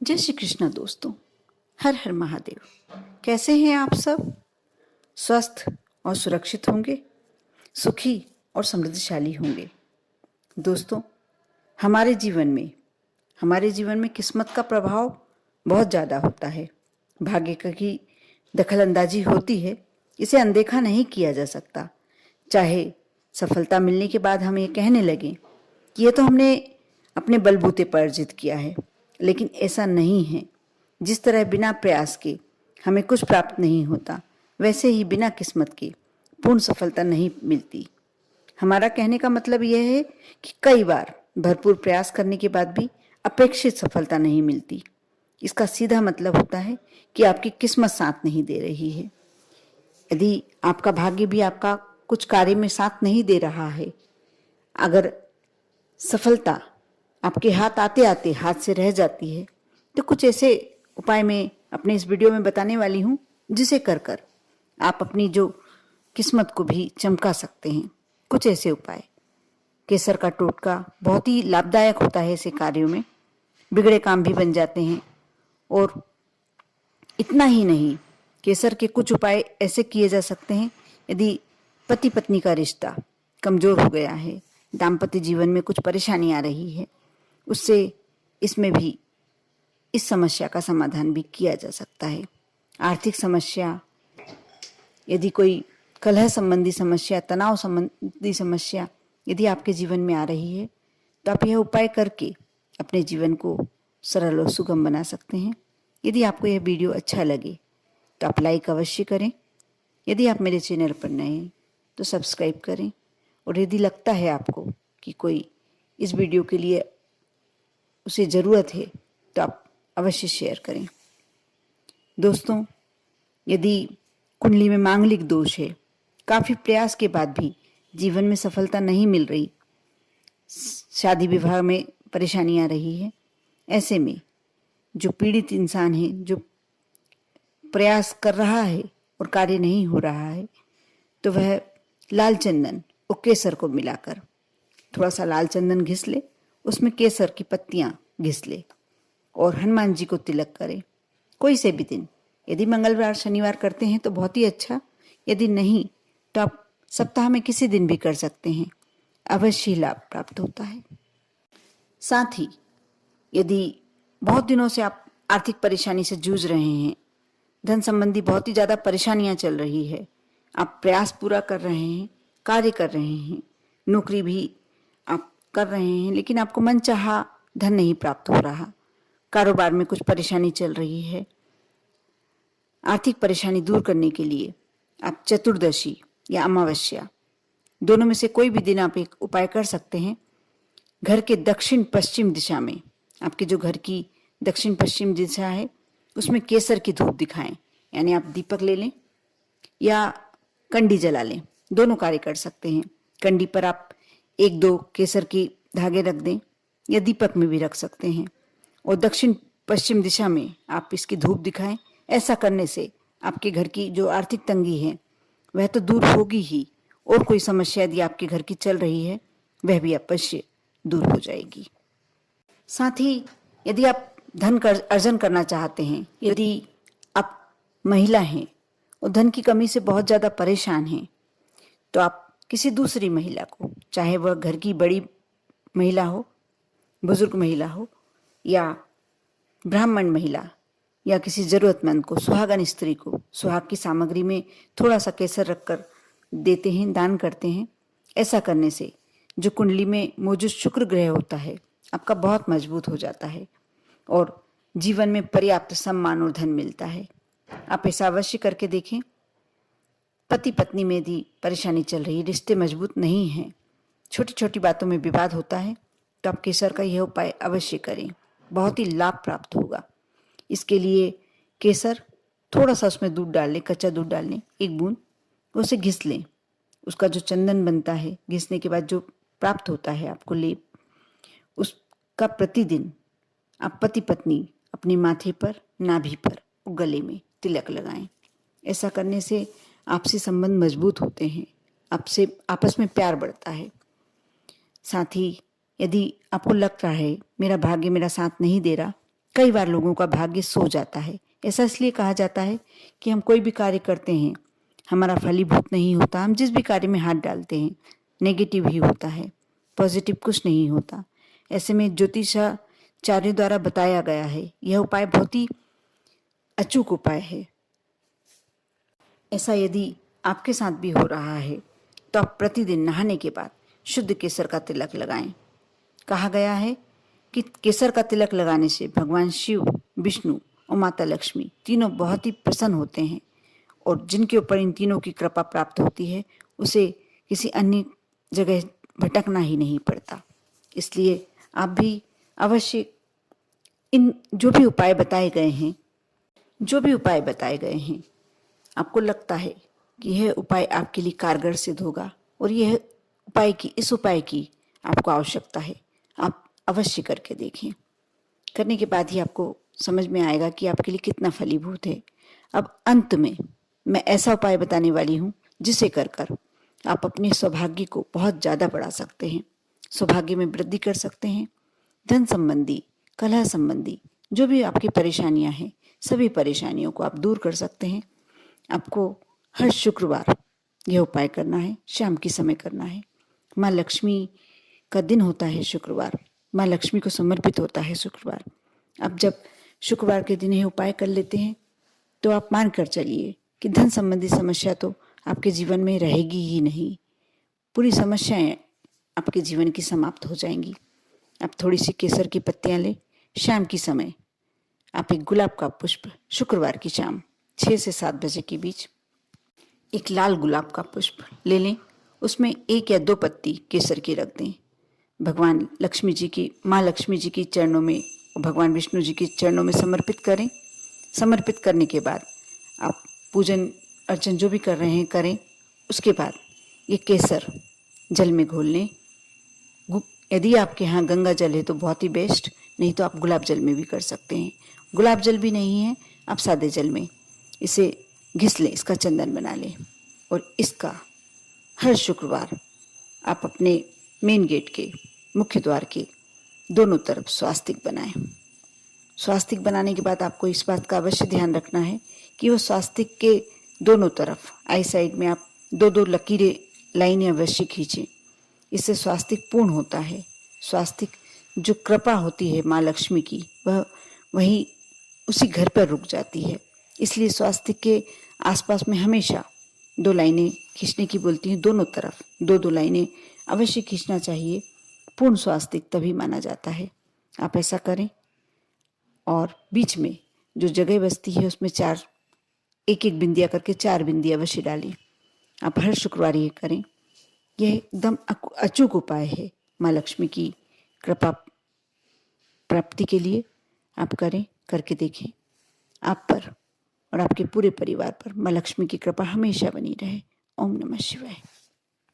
जय श्री कृष्ण दोस्तों। हर हर महादेव। कैसे हैं आप सब? स्वस्थ और सुरक्षित होंगे, सुखी और समृद्धशाली होंगे। दोस्तों, हमारे जीवन में किस्मत का प्रभाव बहुत ज़्यादा होता है। भाग्य की दखल अंदाजी होती है, इसे अनदेखा नहीं किया जा सकता। चाहे सफलता मिलने के बाद हम ये कहने लगें कि ये तो हमने अपने बलबूते पर अर्जित किया है, लेकिन ऐसा नहीं है। जिस तरह बिना प्रयास के हमें कुछ प्राप्त नहीं होता, वैसे ही बिना किस्मत के पूर्ण सफलता नहीं मिलती। हमारा कहने का मतलब यह है कि कई बार भरपूर प्रयास करने के बाद भी अपेक्षित सफलता नहीं मिलती। इसका सीधा मतलब होता है कि आपकी किस्मत साथ नहीं दे रही है। यदि आपका भाग्य भी आपका कुछ कार्य में साथ नहीं दे रहा है, अगर सफलता आपके हाथ आते आते हाथ से रह जाती है, तो कुछ ऐसे उपाय मैं अपने इस वीडियो में बताने वाली हूँ, जिसे कर आप अपनी जो किस्मत को भी चमका सकते हैं। कुछ ऐसे उपाय। केसर का टोटका बहुत ही लाभदायक होता है ऐसे कार्यों में, बिगड़े काम भी बन जाते हैं। और इतना ही नहीं, केसर के कुछ उपाय ऐसे किए जा सकते हैं यदि पति पत्नी का रिश्ता कमजोर हो गया है, दाम्पत्य जीवन में कुछ परेशानी आ रही है, उससे इसमें भी इस समस्या का समाधान भी किया जा सकता है। आर्थिक समस्या, यदि कोई कलह संबंधी समस्या, तनाव संबंधी समस्या यदि आपके जीवन में आ रही है, तो आप यह उपाय करके अपने जीवन को सरल और सुगम बना सकते हैं। यदि आपको यह वीडियो अच्छा लगे तो आप लाइक अवश्य करें। यदि आप मेरे चैनल पर नए हैं तो सब्सक्राइब करें। और यदि लगता है आपको कि कोई इस वीडियो के लिए उसे ज़रूरत है, तो आप अवश्य शेयर करें। दोस्तों, यदि कुंडली में मांगलिक दोष है, काफ़ी प्रयास के बाद भी जीवन में सफलता नहीं मिल रही, शादी विवाह में परेशानी आ रही है, ऐसे में जो पीड़ित इंसान है, जो प्रयास कर रहा है और कार्य नहीं हो रहा है, तो वह लाल चंदन और केसर को मिलाकर थोड़ा सा लाल चंदन घिस ले, उसमें केसर की पत्तियां घिस ले और हनुमान जी को तिलक करें कोई से भी दिन। यदि मंगलवार शनिवार करते हैं तो बहुत ही अच्छा, यदि नहीं तो आप सप्ताह में किसी दिन भी कर सकते हैं, अवश्य लाभ प्राप्त होता है। साथ ही यदि बहुत दिनों से आप आर्थिक परेशानी से जूझ रहे हैं, धन संबंधी बहुत ही ज़्यादा परेशानियां चल रही है, आप प्रयास पूरा कर रहे हैं, कार्य कर रहे हैं, नौकरी भी आप कर रहे हैं, लेकिन आपको मनचाहा धन नहीं प्राप्त हो रहा, कारोबार में कुछ परेशानी चल रही है, आर्थिक परेशानी दूर करने के लिए आप चतुर्दशी या अमावस्या दोनों में से कोई भी दिन आप एक उपाय कर सकते हैं। घर के दक्षिण पश्चिम दिशा में, आपके जो घर की दक्षिण पश्चिम दिशा है, उसमें केसर की धूप दिखाएं। यानी आप दीपक ले लें या कंडी जला लें, दोनों कार्य कर सकते हैं। कंडी पर आप 1-2 केसर के धागे रख दें या दीपक में भी रख सकते हैं, और दक्षिण पश्चिम दिशा में आप इसकी धूप दिखाएं। ऐसा करने से आपके घर की जो आर्थिक तंगी है वह तो दूर होगी ही, और कोई समस्या यदि आपके घर की चल रही है वह भी अवश्य दूर हो जाएगी। साथ ही यदि आप धन अर्जन करना चाहते हैं, यदि आप महिला हैं और धन की कमी से बहुत ज़्यादा परेशान हैं, तो आप किसी दूसरी महिला को, चाहे वह घर की बड़ी महिला हो, बुजुर्ग महिला हो, या ब्राह्मण महिला, या किसी ज़रूरतमंद को, सुहागन स्त्री को सुहाग की सामग्री में थोड़ा सा केसर रखकर देते हैं, दान करते हैं। ऐसा करने से जो कुंडली में मौजूद शुक्र ग्रह होता है आपका बहुत मजबूत हो जाता है और जीवन में पर्याप्त सम्मान और धन मिलता है। आप ऐसा अवश्य करके देखें। पति पत्नी में भी परेशानी चल रही, रिश्ते मजबूत नहीं हैं, छोटी छोटी बातों में विवाद होता है, तो आप केसर का यह उपाय अवश्य करें, बहुत ही लाभ प्राप्त होगा। इसके लिए केसर, थोड़ा सा उसमें दूध डाल लें, कच्चा दूध डाल लें, 1 बूंद, उसे घिस लें। उसका जो चंदन बनता है, घिसने के बाद जो प्राप्त होता है आपको लेप, उसका प्रतिदिन आप पति पत्नी अपने माथे पर, नाभि पर और गले में तिलक लगाएं। ऐसा करने से आपसी संबंध मजबूत होते हैं, आपसे आपस में प्यार बढ़ता है। साथ ही यदि आपको लग रहा है मेरा भाग्य मेरा साथ नहीं दे रहा, कई बार लोगों का भाग्य सो जाता है। ऐसा इसलिए कहा जाता है कि हम कोई भी कार्य करते हैं, हमारा फलीभूत नहीं होता। हम जिस भी कार्य में हाथ डालते हैं नेगेटिव ही होता है, पॉजिटिव कुछ नहीं होता। ऐसे में ज्योतिषाचार्यों द्वारा बताया गया है, यह उपाय बहुत ही अचूक उपाय है। ऐसा यदि आपके साथ भी हो रहा है तो आप प्रतिदिन नहाने के बाद शुद्ध केसर का तिलक लगाएं। कहा गया है कि केसर का तिलक लगाने से भगवान शिव, विष्णु और माता लक्ष्मी तीनों बहुत ही प्रसन्न होते हैं, और जिनके ऊपर इन तीनों की कृपा प्राप्त होती है उसे किसी अन्य जगह भटकना ही नहीं पड़ता। इसलिए आप भी अवश्य इन जो भी उपाय बताए गए हैं आपको लगता है कि यह उपाय आपके लिए कारगर सिद्ध होगा और इस उपाय की आपको आवश्यकता है, आप अवश्य करके देखें। करने के बाद ही आपको समझ में आएगा कि आपके लिए कितना फलीभूत है। अब अंत में मैं ऐसा उपाय बताने वाली हूँ जिसे कर आप अपने सौभाग्य को बहुत ज़्यादा बढ़ा सकते हैं, सौभाग्य में वृद्धि कर सकते हैं। धन संबंधी, कलह संबंधी जो भी आपकी परेशानियां हैं, सभी परेशानियों को आप दूर कर सकते हैं। आपको हर शुक्रवार यह उपाय करना है, शाम के समय करना है। माँ लक्ष्मी का दिन होता है शुक्रवार, माँ लक्ष्मी को समर्पित होता है शुक्रवार। अब जब शुक्रवार के दिन यह उपाय कर लेते हैं तो आप मान कर चलिए कि धन संबंधी समस्या तो आपके जीवन में रहेगी ही नहीं, पूरी समस्याएं आपके जीवन की समाप्त हो जाएंगी। आप थोड़ी सी केसर की पत्तियां लें, शाम की समय आप एक गुलाब का पुष्प शुक्रवार की शाम 6 से 7 बजे के बीच एक लाल गुलाब का पुष्प ले लें, उसमें 1 या 2 पत्ती केसर की रख दें। भगवान लक्ष्मी जी की, माँ लक्ष्मी जी के चरणों में, भगवान विष्णु जी के चरणों में समर्पित करें। समर्पित करने के बाद आप पूजन अर्चन जो भी कर रहे हैं करें। उसके बाद ये केसर जल में घोल लें। यदि आपके यहाँ गंगा जल है तो बहुत ही बेस्ट, नहीं तो आप गुलाब जल में भी कर सकते हैं। गुलाब जल भी नहीं है, आप सादे जल में इसे घिस लें, इसका चंदन बना लें और इसका हर शुक्रवार आप अपने मेन गेट के, मुख्य द्वार के दोनों तरफ स्वास्तिक बनाएं। स्वास्तिक बनाने के बाद आपको इस बात का अवश्य ध्यान रखना है कि वो स्वास्तिक के दोनों तरफ आई साइड में आप 2-2 लकीरें, लाइनें अवश्य खींचें। इससे स्वास्तिक पूर्ण होता है। स्वास्तिक जो कृपा होती है माँ लक्ष्मी की, वह वहीं उसी घर पर रुक जाती है। इसलिए स्वास्तिक के आसपास में हमेशा 2 लाइनें खींचने की बोलती हैं, दोनों तरफ 2-2 लाइनें अवश्य खींचना चाहिए। पूर्ण स्वास्तिक तभी माना जाता है। आप ऐसा करें और बीच में जो जगह बचती है उसमें 1-1 बिंदिया करके 4 बिंदी अवश्य डालें। आप हर शुक्रवार ये करें। यह एकदम अचूक उपाय है माँ लक्ष्मी की कृपा प्राप्ति के लिए। आप करें, करके देखें। आप पर और आपके पूरे परिवार पर माँ लक्ष्मी की कृपा हमेशा बनी रहे। ओम नमः शिवाय।